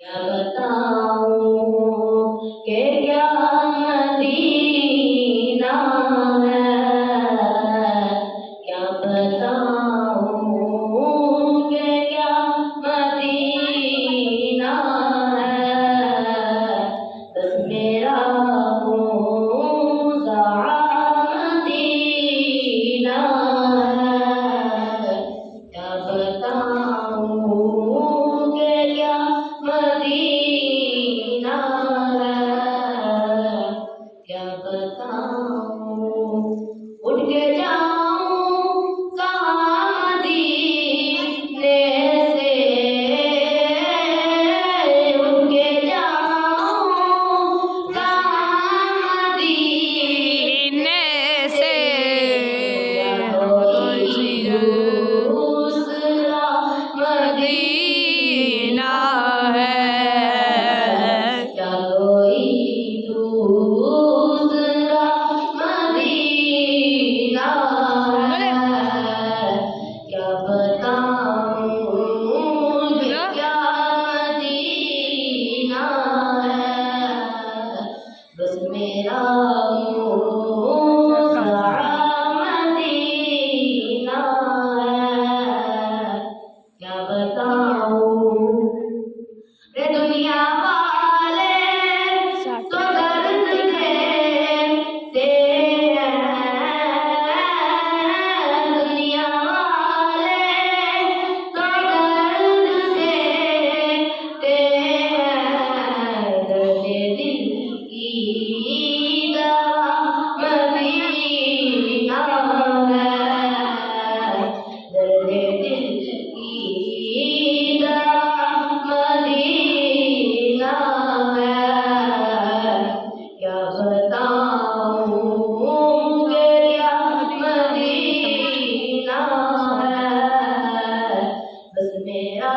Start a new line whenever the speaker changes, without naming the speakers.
क्या बताऊं कि क्या मदीना है, क्या बताऊं कि क्या मदीना है। बस मेरा मुसा मदीना है, क्या बताऊं कि क्या मदीना है, क्या बताऊं। उठ के जाऊं कहाँ मदीने से, उठ के जाऊं कहाँ मदीने से। क्या कोई दूसरा मदीना है, क्या कोई दूसरा मदीना है। क्या बताऊं क्या मदीना है। बस मेरा मुसा मदीना है, क्या बताऊं। रे दुनिया वाले तो दर्द देते हैं, दुनिया वाले तो दर्द देते हैं। दर्द दिल की दवा मदीना है, दर्द दिल की दवा मदीना है। क्या बताऊं कि क्या मदीना है। बस मेरा